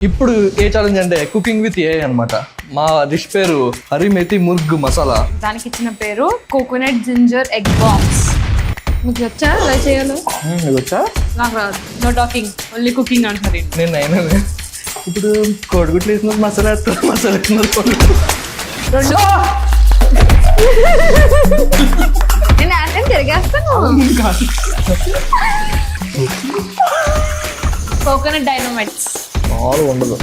ఇప్పుడు ఏ ఛాలెంజ్ అంటే cooking with a అన్నమాట. మా డిష్ పేరు హరి మెతి ముర్గ్ మసాలా. దానికి ఇచ్చిన పేరు కోకోనట్ జింజర్ ఎగ్ బాంబ్స్. మీకు వచ్చా ఎలా చేయాలో? వచ్చా? నాకు రాదు. నో టాకింగ్, ఓన్లీ కుకింగ్ అంటారు. నేను అయినా ఇప్పుడు కోడిగుడ్లు వేసిన మసాలా వేస్తున్నారు, మసాలా వేస్తున్నారు. నేను అంటే తిరిగేస్తాను. కోకోనట్ డైనమైట్స్ మామూలు ఉండదు.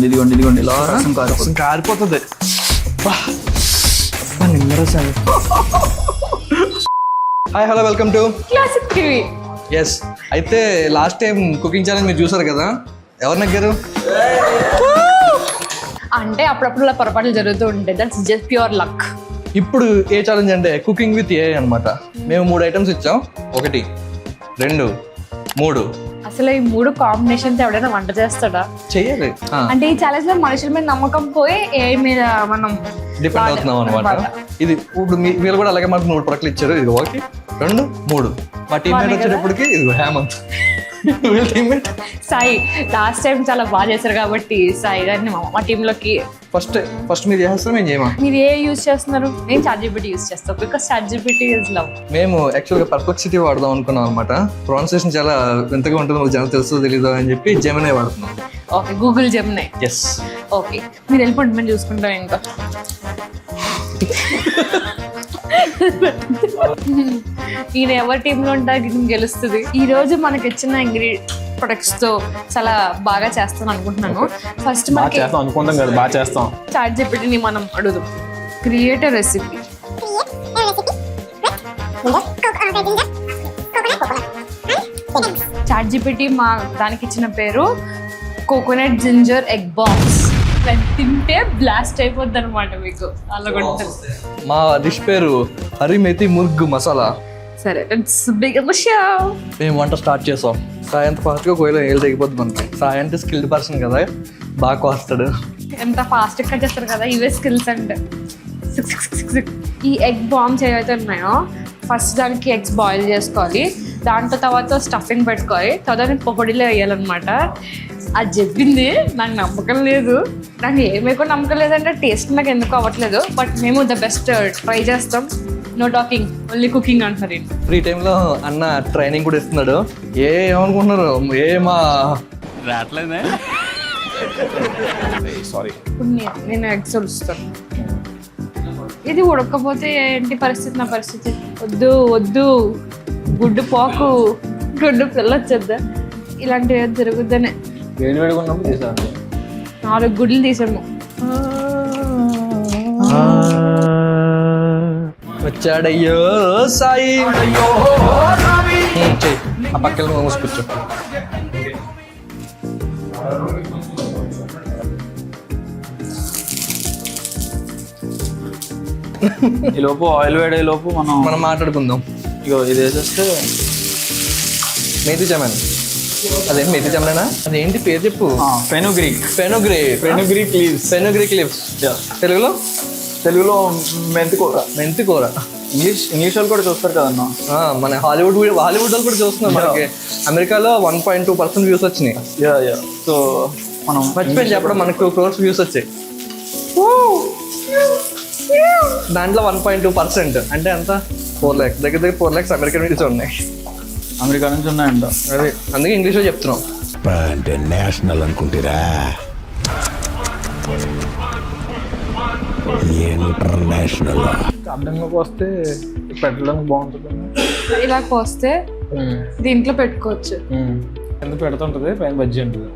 ఇదిగోండి ఇలా రసం కారిపోతుంది. నిమ్మరసం. Hi hello, welcome to classic TV. Yes. అయితే లాస్ట్ టైం కుకింగ్ ఛాలెంజ్ మీరు చూసారు కదా, ఎవరు నెగ్గారు? అంటే అప్పుడప్పుడు ఇలా పొరపాట్లు జరుగుతూ ఉంటాయి. That's just pure luck. ఇప్పుడు ఏ ఛాలెంజ్ అంటే కుకింగ్ విత్ ఏ అన్నమాట. మేము 3 ఐటమ్స్ ఇచ్చాం. 1 2 3. అసలు ఈ 3 కాంబినేషన్తో ఎవడైనా వంట చేస్తాడా? చెయ్యాలి. అంటే ఈ ఛాలెంజ్ లో మనుషుల మీద నమ్మకం పోయి ఏ మీద మనం డిపెండ్ అవుతున్నాం అనమాట. ఇది ఇప్పుడు మీరు కూడా అలాగే మాకు 3 ప్రొడక్ట్లు ఇచ్చారు. ఇది 1 2 3. మా టీమ్మేట్ వచ్చేటప్పటికి ఇది హేమంత్. సాయి లాస్ట్ టైం చాలా బాగా చేశారు కాబట్టి సాయి గారిని మా టీంలోకి ఫస్ట్ మీరు చేస్తారు, మేము చేయమా? మీరు ఏ యూజ్ చేస్తున్నారు? నేను ChatGPT యూజ్ చేస్తాను బికాస్ ChatGPT ఇస్ లవ్. మేము యాక్చువల్గా పర్ప్లెక్సిటీ వాడదాం అనుకున్నాం అనమాట. ప్రొనౌన్సియేషన్ చాలా వింతగా ఉంటుందో మాకు జనం తెలుస్తుందో తెలీదు అని చెప్పి జెమినీ వాడుతున్నాం. Okay, Google Gemini. Yes. Okay, మీరు వెళ్ళిపోండి, మేము చూసుకుంటాం. ఇంకా ఈయన ఎవరి టీంలో ఉంటారు గెలుస్తుంది. ఈ రోజు మనకి ఇచ్చిన ప్రొడక్ట్స్ తో చాలా బాగా చేస్తాను అనుకుంటున్నాను. ఫస్ట్ అనుకుంటాం కదా, బాగా చేస్తాం. ChatGPTని మనం అడుగుదాం. Create a recipe. ChatGPT మా దానికి ఇచ్చిన పేరు కోకోనట్ జింజర్ ఎగ్ బాంబ్స్. తింటే బ్లాస్ట్ అయిపోద్ది అనమాట. మీకు అలాగే ఉంటుంది. మా డిష్ పేరు హరి మెతి ముర్గ్ మసాలా. సరే, లెట్స్ బిగిన్ ది షో. మేము వంట స్టార్ట్ చేసాం. సాయి అంత ఫాస్ట్గా కోయిలో ఏళ్ళు తెగిపోద్ది మనకి. సాయి అంటే స్కిల్డ్ పర్సన్ కదా, బాగా కోస్తాడు. ఎంత ఫాస్ట్గా చేస్తారు కదా, ఇవే స్కిల్స్ అంటే. ఈ ఎగ్ బాంబ్స్ ఏవైతే ఉన్నాయో ఫస్ట్ దానికి ఎగ్స్ బాయిల్ చేసుకోవాలి. దాంట్లో తర్వాత స్టఫింగ్ పెట్టుకోవాలి. తర్వాత పొడిలో వేయాలన్నమాట. అది చెప్పింది నాకు నమ్మకం లేదు. నాకు ఏమేకో నమ్మకం లేదంటే టేస్ట్ నాకు ఎందుకు అవ్వట్లేదు. బట్ మేము ద బెస్ట్ ట్రై చేస్తాం. నో టాకింగ్, ఓన్లీ కుకింగ్ అంటారు. ఫ్రీ టైంలో అన్న ట్రైనింగ్ కూడా ఇస్తున్నాడు. ఏమనుకుంటున్నారు? మా రావట్లేదే. సారీ. ఇప్పుడు నేను ఎగ్స్ ఉడుస్తాను. ఇది ఉడకపోతే ఏంటి పరిస్థితి? నా పరిస్థితి వద్దు వద్దు, గుడ్డు పోకు, గుడ్డు పిల్ల వచ్చేద్దా, ఇలాంటివి జరుగుద్దనే 4 గుడ్లు తీసాము. వచ్చాడయ్యో సాయి. ఆ పక్కన మూసుకొచ్చు. ఈ లోపు ఆయిల్ వేడే లోపు మనం మాట్లాడుకుందాం. ఇగో ఇది వేసేస్తే మేతి చమన్. అదేం మేతి చమనేనా? అదేంటి పేరు చెప్పు. Fenugreek fenugreek leaves. తెలుగులో మెంతి కూర. ఇంగ్లీష్ వాళ్ళు కూడా చూస్తారు కదన్నా. మన హాలీవుడ్ వాళ్ళు కూడా చూస్తున్నాం. మనకి అమెరికాలో 1.2% వ్యూస్ వచ్చినాయి. సో మనం మర్చిపోయి చెప్పడం, మనకి 2 crores వ్యూస్ వచ్చాయి. దాంట్లో 1.2% అంటే ఎంత? 4 lakhs, దగ్గర 4 lakhs అమెరికన్ వ్యూస్ ఉన్నాయి. అమెరికా నుంచి ఉన్నాయంట. అదే అందుకే ఇంగ్లీష్లో చెప్తున్నాం. అంటే నేషనల్ అనుకుంటారా, ఇంటర్నేషనల్. అడ్డంగా పోస్తే పెట్టడానికి బాగుంటుంది. ఇలా పోస్తే దీంట్లో పెట్టుకోవచ్చు. కింద పెడుతుంటది, పైన బజ్జీ ఉంటుంది.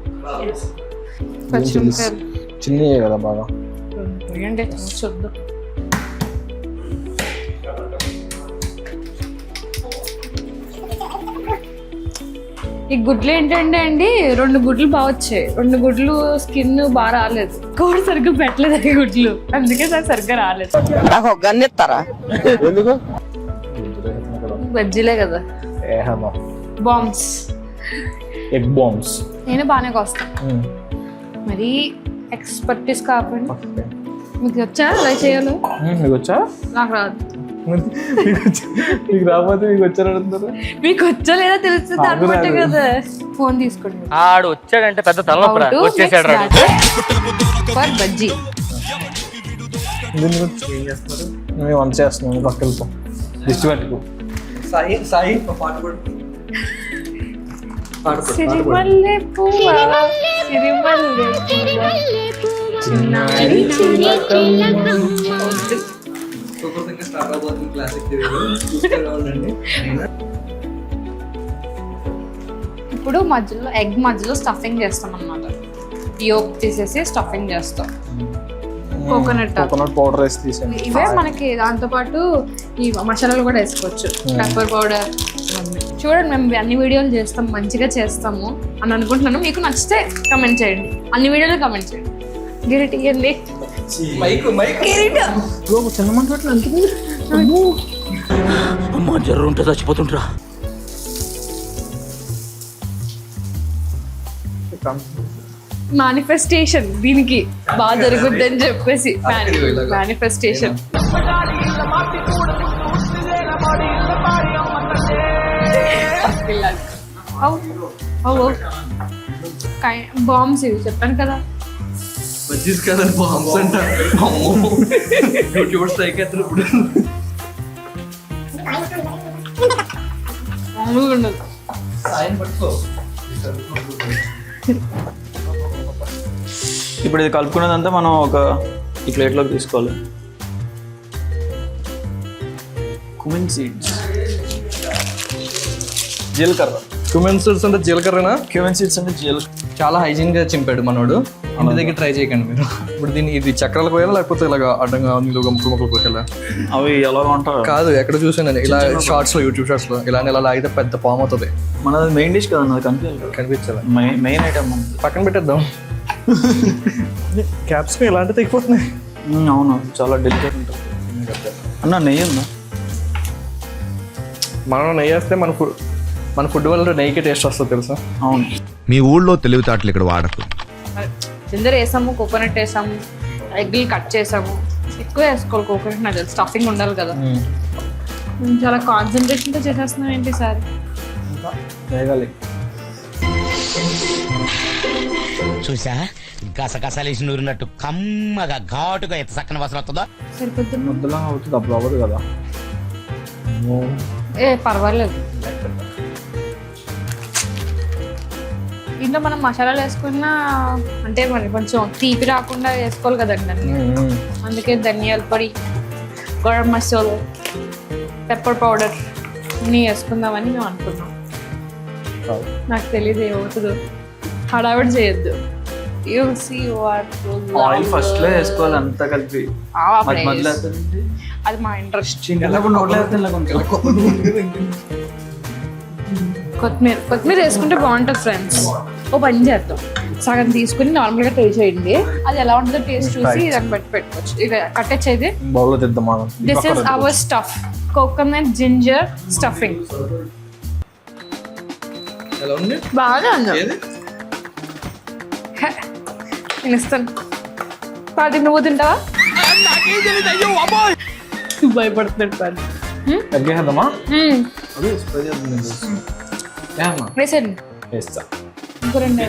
చిన్నయే కదా బాగా. చూద్దాం. ఈ గుడ్లు ఏంటంటే అండి, 2 గుడ్లు బాగా వచ్చాయి. 2 గుడ్లు స్కిన్ బాగా రాలేదు. కోడి సరిగ్గా పెట్టలేదు ఈ గుడ్లు, అందుకే నాకు సరిగ్గా రాలేదు. నాకు ఒక గన్ ఇస్తారా? ఎందుకు? బజ్జీలే కదా, బాంబ్స్, ఎగ్ బాంబ్స్. నేను బాగానే కోస్తాను. మరి ఎక్స్పర్టీస్ కాకుండా మీకు వచ్చా ఎలా చేయాలో? మీకు వచ్చా? నాకు రాదు. మీకు రాకపోతే మీకు వచ్చారు అడుగుతారు. మీకు వచ్చా లేదా తెలుస్తుంది అనమాట కదా. ఫోన్ తీసుకోండి. ఆడు వచ్చాడంటే పెద్ద తలనొప్పి How to వచ్చేసాడు mix రాడు. batter for bajji. దీని గురించి ఏం చేస్తున్నారు? మేము వంట చేస్తున్నాం, పక్క వెళ్ళిపో, దిష్టి పెట్టుకో. సాయి సాయి పాట పాడు. సిరిమల్లె పువ్వా, సిరిమల్లె పువ్వా, చిన్నారి చిలకమ్మ. సూపర్ సింగర్ స్టార్ట్ అవబోతుంది క్లాసిక్ టీవీలో చూస్తూనే ఉండండి. ఇప్పుడు మధ్యలో ఎగ్ మధ్యలో స్టఫింగ్ చేస్తాం అన్నమాట. యోక్ తీసేసి స్టఫింగ్ చేస్తాం. కోకోనట్ పౌడర్ వేసి తీసాను. ఇవే మనకి దాంతో పాటు ఈ మసాలాలు కూడా వేసుకోవచ్చు. Pepper powder. చూడండి, మేము అన్ని వీడియోలు చేస్తాం, మంచిగా చేస్తాము అని అనుకుంటున్నాను. మీకు నచ్చితే కమెంట్ చేయండి, అన్ని వీడియోలు కమెంట్ చేయండి. గిరిటి ఇవ్వండి. మైక్ మైక్ చిన్న మంట అమ్మా జర్రు ఉంటే చచ్చిపోతుంటరా. మేనిఫెస్టేషన్ దీనికి బాగా జరుగుద్ది అని చెప్పేసి మేనిఫెస్టేషన్. బాంబ్స్ ఇవి చెప్పాను కదా. బజ్జీస్ కదా బాంబ్స్ అంట. యూట్యూబ్ స్ట్రైక్ అవుతారు ఇప్పుడు. మామూలుగా ఉండదు. సాయం పట్టుకో. ఇప్పుడు ఇది కలుపుకున్నదంతా మనం ఒక ఈ ప్లేట్లోకి తీసుకోవాలి. కుమిన్ సీడ్స్, జీలకర్ర. క్యూమెన్ సీడ్స్ అంటే జీలకర్రనా? క్యూమిన్ సీడ్స్ అంటే జీలకర్ర. చాలా హైజీన్ గా చింపాడు మనోడు. ఇంటి దగ్గర ట్రై చేయకండి మీరు. ఇప్పుడు దీన్ని ఇది చక్రాలు కోయాలా లేకపోతే ఇలాగా అడ్డంగా నిలువుగా ముక్కలు కోయాలా? అవి ఎలా ఉంటారు? కాదు, ఎక్కడ చూసాను ఇలా షార్ట్స్ లో, యూట్యూబ్ షార్ట్స్ లో ఇలా లాగితే పెద్ద పాము అవుతుంది. మనది మెయిన్ డిష్ కదా, అది కనిపించాలి. మెయిన్ ఐటమ్ పక్కన పెట్టేద్దాం. క్యాప్సికం ఇలాంటి తెగిపోతున్నాయి. అవును, చాలా డెలికేట్ ఉంటుంది. అన్న నెయ్యి ఉందా? మనం నెయ్యి వేస్తే మన ఫుడ్ వల్ల నెయ్యికి టేస్ట్ వస్తుంది తెలుసా? అవును. మీ ఊళ్ళో తెలివితేటలు ఇక్కడ వాడకు. జింజర్ వేసాము, కోకోనట్ వేసాము, ఎగ్లు కట్ చేసాము. ఎక్కువ వేసుకోవాలి కోకోనట్, నాకు స్టఫింగ్ ఉండాలి కదా. చాలా కాన్సన్ట్రేషన్తో చేసేస్తున్నాం ఏంటి సార్? వేగాలి. చూసా గసగసాలేసి నూరినట్టు కమ్మగా ఘాటుగా ఎంత చక్కని వాసన వస్తుందో. సరిపోతుంది. ముద్దలా అవుతుంది, అప్పుడు అవ్వదు కదా. పర్వాలేదు. ఇంట్లో మనం మసాలాలు వేసుకున్నా అంటే మరి కొంచెం తీపి రాకుండా వేసుకోవాలి కదండి అన్ని. అందుకే ధనియాల పొడి, గరం మసాలా, పెప్పర్ పౌడర్ అన్నీ వేసుకుందామని మేము అనుకున్నాం. నాకు తెలియదు ఏమవుతుందో, హడావిడి చేయొద్దు. ఆయిల్ ఫస్ట్ లో వేసుకోవాలి అంతా కలిపి. అది మా ఇంట్రెస్ట్. కొత్తిమీర వేసుకుంటే బాగుంటుంది ఫ్రెండ్స్. ఓ పని చేద్దాం, సగం తీసుకుని నార్మల్గా ట్రై చేయండి. అది ఎలా ఉంటుందో టేస్ట్ చూసి దాన్ని బట్టి పెట్టుకోవచ్చు. ఇక కట్టచ్చు అయితే. బౌల్లో తెద్దాం. This is our stuff, coconut ginger stuffing. ఎలా ఉంది? బాగా ఉంది. నేను ఇస్తాను. పాటి నువ్వు తింటావా? భయపడుతున్నాడు పాటి. తగ్గేద్దామా? వేసేయండి. వేస్తా. ఇంకో రెండు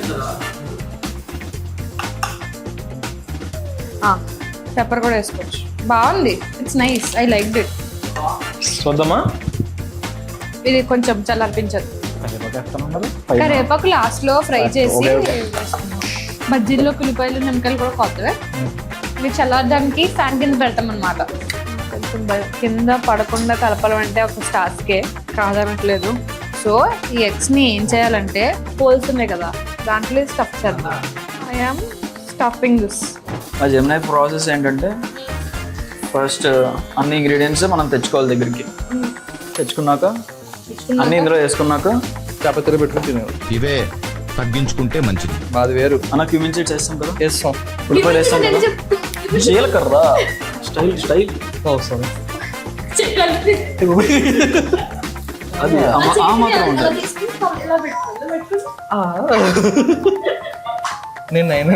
పెప్పర్ కూడా వేసుకోవచ్చు. బాగుంది, it's nice, I like it. చూద్దామా? ఇది కొంచెం చల్లార్పించదు. కరివేపాకు లాస్ట్ లో ఫ్రై చేసి వేసుకున్నాం. బజ్జీల్లో ఉల్లిపాయలు, నిమ్మకాయలు కూడా కొత్తవే. ఇవి చల్లారడానికి ఫ్యాన్ కింద పెడతాం అనమాట. కొంచెం కింద పడకుండా కలపడం అంటే ఒక స్టార్స్కే కాదనట్లేదు. సో ఈ ఎగ్స్ని ఏం చేయాలంటే హోల్స్ ఉన్నాయి కదా, దాంట్లో స్టఫ్ చేద్దాం. I'm stuffing this. ఆ జెమినీ ప్రాసెస్ ఏంటంటే ఫస్ట్ అన్ని ఇంగ్రీడియంట్స్ మనం తెచ్చుకోవాలి దగ్గరికి. తెచ్చుకున్నాక అన్ని ఇందులో వేసుకున్నాక చేపత్తెర పెట్టుకుని తినేవారు. ఇవే తగ్గించుకుంటే మంచిది. మాది వేరు. అన్న క్యూమిన్ సీడ్స్ వేస్తాం కదా, వేస్తాం. ఉల్లిపాయలు వేస్తాం కదా, జీలకర్ర స్టైల్ సారీ అది ఆ మాత్రం ఉంటుంది. నేను అయినా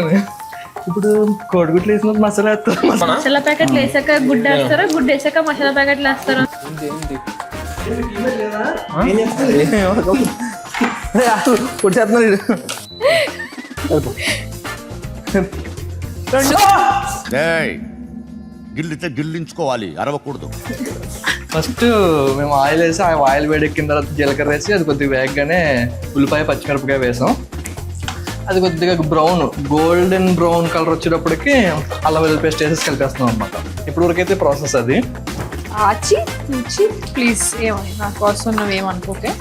ఇప్పుడు కోడిగుడ్లు వేసినప్పుడు మసాలా వేస్తారు. మసాలా ప్యాకెట్లు వేసాక గుడ్డ వేస్తారా, గుడ్డ వేసాక మసాలా ప్యాకెట్లు వేస్తారా? కొట్టేస్తున్నారు వీడు. గిల్లితే గిల్లించుకోవాలి, అరవకూడదు. ఫస్ట్ మేము ఆయిల్ వేసి ఆ ఆయిల్ వేడెక్కిన తర్వాత జీలకర్ర వేసి అది కొద్దిగా వేగగానే ఉల్లిపాయ పచ్చిమిరపకాయ వేసాం. అది కొద్దిగా గోల్డెన్ బ్రౌన్ కలర్ వచ్చేటప్పటికి అల్లం వెల్లుల్లి పేస్ట్ వేసేసి కలిపేస్తున్నాం అనమాట. ఇప్పుడు వరకైతే ప్రాసెస్ అది. ప్లీజ్ ఏమని నా కోసం నువ్వు ఏమనుకోకే,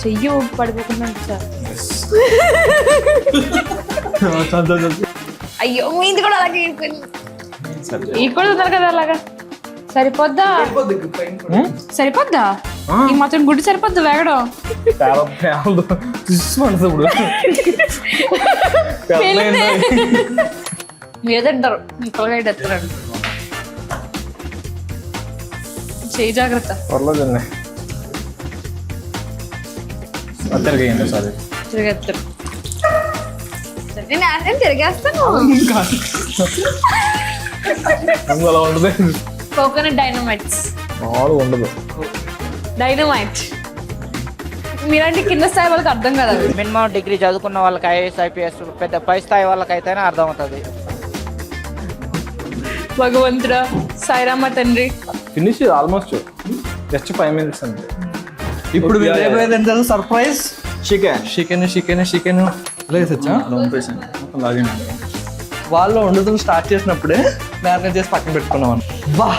చెయ్యి పడిపోకుండా సార్. అయ్యో ఇది కూడా అలాగే ఈ కూడా ఉన్నారు కదా అలాగా. సరిపోద్దా? ఈ మాత్రం గుడ్డు సరిపోద్దా వేగడం? మీరు తింటారు ముక్కలుగా ఎత్తారండి. చేయి జాగ్రత్త. తిరిగేస్తారు. నేను తిరిగేస్తాను. కోకోనట్ ఉండదు. డైనమైట్ మీరంటే కింద స్థాయి వాళ్ళకి అర్థం కదా. మినిమం డిగ్రీ చదువుకున్న వాళ్ళకి ఐఏఎస్ ఐపీఎస్ పెద్ద పై స్థాయి వాళ్ళకి అయితేనే అర్థమవుతుంది. భగవంతుడా, సాయిరామ తండ్రి. ఫినిష్ ఆల్మోస్ట్ జస్ట్ 5 minutes అంతే. ఇప్పుడు ఏంటంటే సర్ప్రైజ్ చికెన్ వేసొచ్చా. వాళ్ళు వండుతూ స్టార్ట్ చేసినప్పుడే మ్యారినేట్ చేసి పక్కన పెట్టుకున్నాం. వా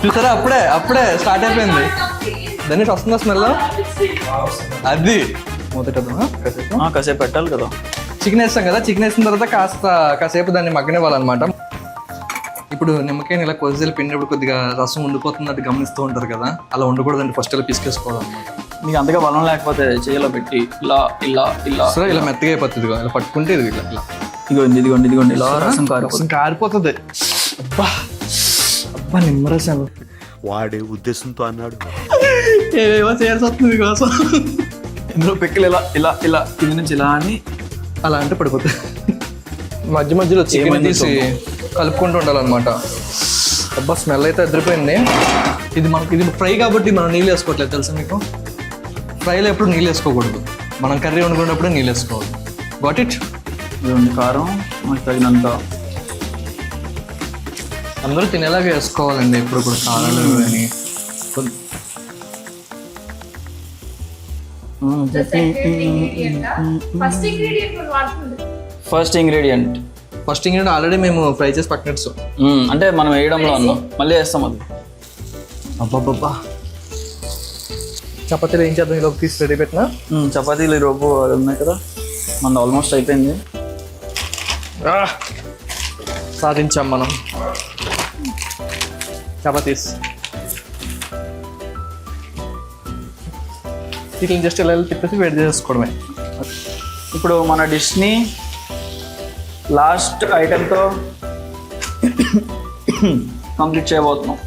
చూసారా, అప్పుడే స్టార్ట్ అయిపోయింది. దాన్ని వస్తుందా స్మెల్? అది కాసేపు పెట్టాలి కదా. చికెన్ వేస్తాం కదా, చికెన్ వేసిన తర్వాత కాసేపు దాన్ని మగ్గనివ్వాలన్నమాట. ఇప్పుడు నిమ్మకాయని ఇలా కొద్దిసేపు పిండినప్పుడు కొద్దిగా రసం ఉండిపోతున్నట్టు గమనిస్తూ ఉంటారు కదా, అలా ఉండకూడదండి. ఫస్ట్ ఇలా పిసికేసుకోవాలన్నమాట. నీకు అంతగా బలం లేకపోతే చెయ్యిలో పెట్టి ఇలా సో ఇలా మెత్తగా అయిపోతుంది. ఇలా పట్టుకుంటే ఇది ఇలా ఇదిగోండి ఇలా రసం కారిపోతుంది. అబ్బా నిమ్మరసం వాడే ఉద్దేశంతో అన్నాడు. ఏవేవో చేయాల్సి వస్తుంది మీకోసం. ఇందులో పిక్కలు ఇలా కింద నుంచి ఇలా అని అలా అంటే పడిపోతుంది. మధ్యలో చికెన్ తీసి కలుపుకుంటూ ఉండాలన్నమాట. అబ్బా స్మెల్ అయితే అదిరిపోయింది. ఇది ఫ్రై కాబట్టి మనం నీళ్ళు వేసుకోవట్లేదు తెలుసా మీకు. ఫ్రైలో ఎప్పుడు నీళ్ళు వేసుకోకూడదు, మనం కర్రీ వండుకున్నప్పుడే నీళ్ళు వేసుకోవాలి. Got it. ఇదిగోండి కారం మనకు తగినంత. అందరూ తినేలాగా వేసుకోవాలండి ఎప్పుడు కూడా కారాలు కానీ. ఫస్ట్ ఇంగ్రీడియంట్ ఆల్రెడీ మేము ఫ్రై చేసి పక్కన పెట్టాం. అంటే మనం వేయడంలో అన్నాం, మళ్ళీ వేస్తాం అది. అబ్బాబ్బా చపాతీలు ఏం చేద్దాం, ఇలా తీసి రెడీ పెట్టినా. చపాతీలు ఈరోజు అది ఉన్నాయి కదా, మన ఆల్మోస్ట్ అయిపోయింది. సాధించాం మనం చపాతీస్. వీటిని జస్ట్ ఇలా తిప్పేసి వేడి చేసుకోవడమే. ఇప్పుడు మన డిష్ని లాస్ట్ ఐటెంతో కంప్లీట్ చేయబోతున్నాం.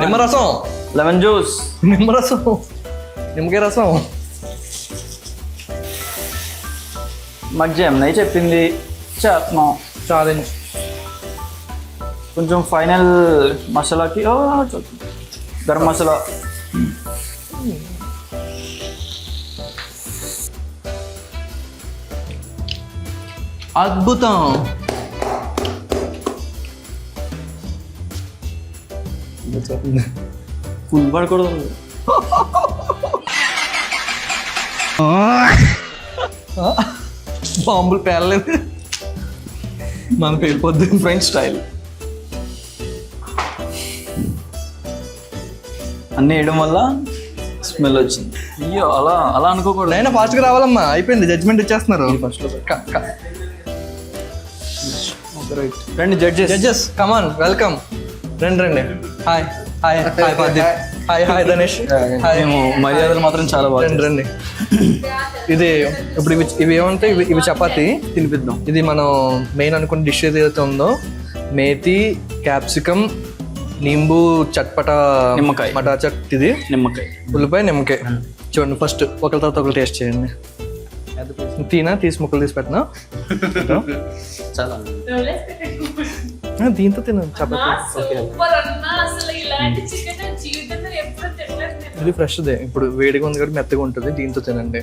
నిమ్మరసం, లెమన్ జ్యూస్, నిమ్మకాయ రసం. మధ్య నెయ్యి చెప్పింది చేస్తున్నాం. ఛాలెంజ్. కొంచెం ఫైనల్ మసాలాకి గరం మసాలా. అద్భుతం. ఫుల్ పడకూడదు. బాంబులు పేర్లేదు, మనం పేలిపోద్ది. ఫ్రెంచ్ స్టైల్ అన్నీ వేయడం వల్ల స్మెల్ వచ్చింది. అయ్యో అలా అనుకోకూడదు. అయినా ఫాస్ట్గా రావాలమ్మా, అయిపోయింది. జడ్జ్మెంట్ ఇచ్చేస్తున్నారు. రండి జడ్జెస్, కమాన్, వెల్కమ్. రండి. హాయ్ ధనేష్. మేము మర్యాదలు మాత్రం చాలా బాగా. రండి. ఇది ఇప్పుడు ఇవి ఏమంటే ఇవి చపాతీ తినిపిద్దాం. ఇది మనం మెయిన్ అనుకున్న డిష్ ఏదైతే ఉందో, మేతి, క్యాప్సికమ్, నింబు, చట్పటా, నిమ్మకాయ, మటా చట్, ఇది నిమ్మకాయ, ఉల్లిపాయ, నిమ్మకాయ. చూడండి, ఫస్ట్ ఒకరి తర్వాత ఒకరు టేస్ట్ చేయండి. తీసి ముక్కలు తీసి పెట్టినా చాలా దీంతో తిన చపాతీ. సూపర్ అన్నా, అసలు ఇలాంటి చికెన్ జీవితంలో ఎప్పుడు తినలేదు. ఇది ఫ్రెష్దే, ఇప్పుడు వేడిగా ఉంది కాబట్టి మెత్తగా ఉంటుంది, దీంతో తినండి.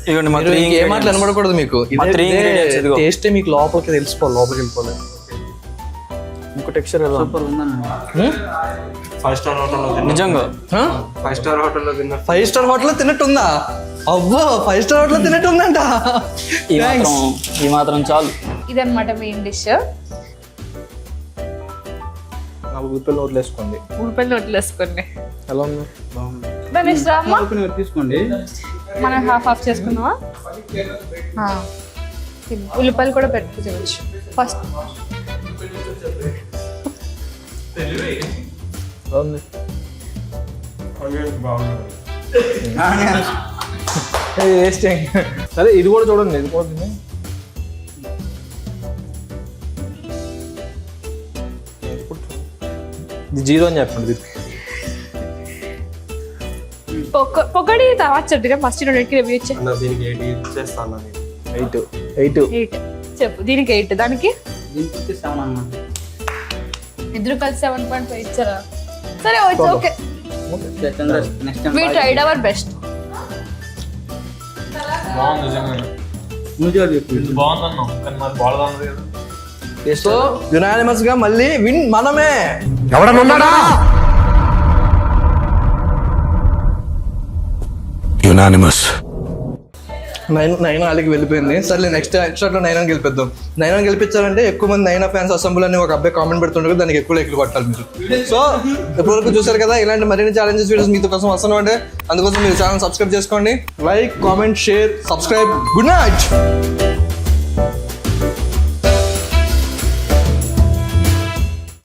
ఇవ్వండి మా మీరు త్రీ ఇంకే మాటలు అనబడకూడదు మీకు, మా three ingredients ఇదిగో. టేస్టే మీకు లోపలికి తెలిసిపోవాలి, లోపలికి వెళ్ళిపోవాలి. ఇంకో టెక్స్చర్ ఎలా సూపర్ ఉందన్న. నిజంగా 5 స్టార్ హోటల్లో తిన్నట్టుందా? అవ్వో 5 స్టార్ హోటల్లో తిన్నట్టుందంట. ఈ మాత్రం చాలు. ఇదన్నమాట మెయిన్ డిష్. ఉల్లిపాయలు వదిలేసుకోండి. ఉల్లిపాయలు వదిలేసుకోండి. ఎలా ఉంది? దాని ఇష్టమా? తీసుకోండి. మనం హాఫ్ చేసుకున్నావా? ఉల్లిపాయలు కూడా పెట్టుకోవచ్చు ఫస్ట్. ఎలా ఉంది? సరే ఇది కూడా చూడండి, ఇది కూడా తిని. ఇది 0 అని చెప్పండి. పొగడి తర్వాత చెట్టుగా ఫస్ట్ రెండింటికి రివ్యూ ఇచ్చే. 8 చెప్పు. దీనికి 8, దానికి దీనికి 7 అన్నమాట. ఇద్దరు కలిసి 7.5 ఇచ్చారా? సరే okay. Next time We tried our best. So unanimous గా మళ్ళీ విన్ మనమే. యునానిమస్ 9 వాళ్ళకి వెళ్ళిపోయింది. సర్లే నెక్స్ట్ ఎపిసోడ్ లో 9 గెలిపిద్దాం. 9 గెలిపించాలంటే ఎక్కువ మంది 9 ఫ్యాన్స్ అసెంబ్లీ అని ఒక అబ్బాయి కామెంట్ పెడుతుంటారు, దానికి ఎక్కువ లైక్లు కొట్టాలి మీరు. సో ఇప్పటివరకు చూసారు కదా, ఇలాంటి మరిన్ని ఛాలెంజెస్ వీడియోస్ మీతో కోసం వస్తున్నాం అంటే అందుకోసం మీరు ఛానల్ సబ్స్క్రైబ్ చేసుకోండి. Like, comment, share, subscribe. Good night.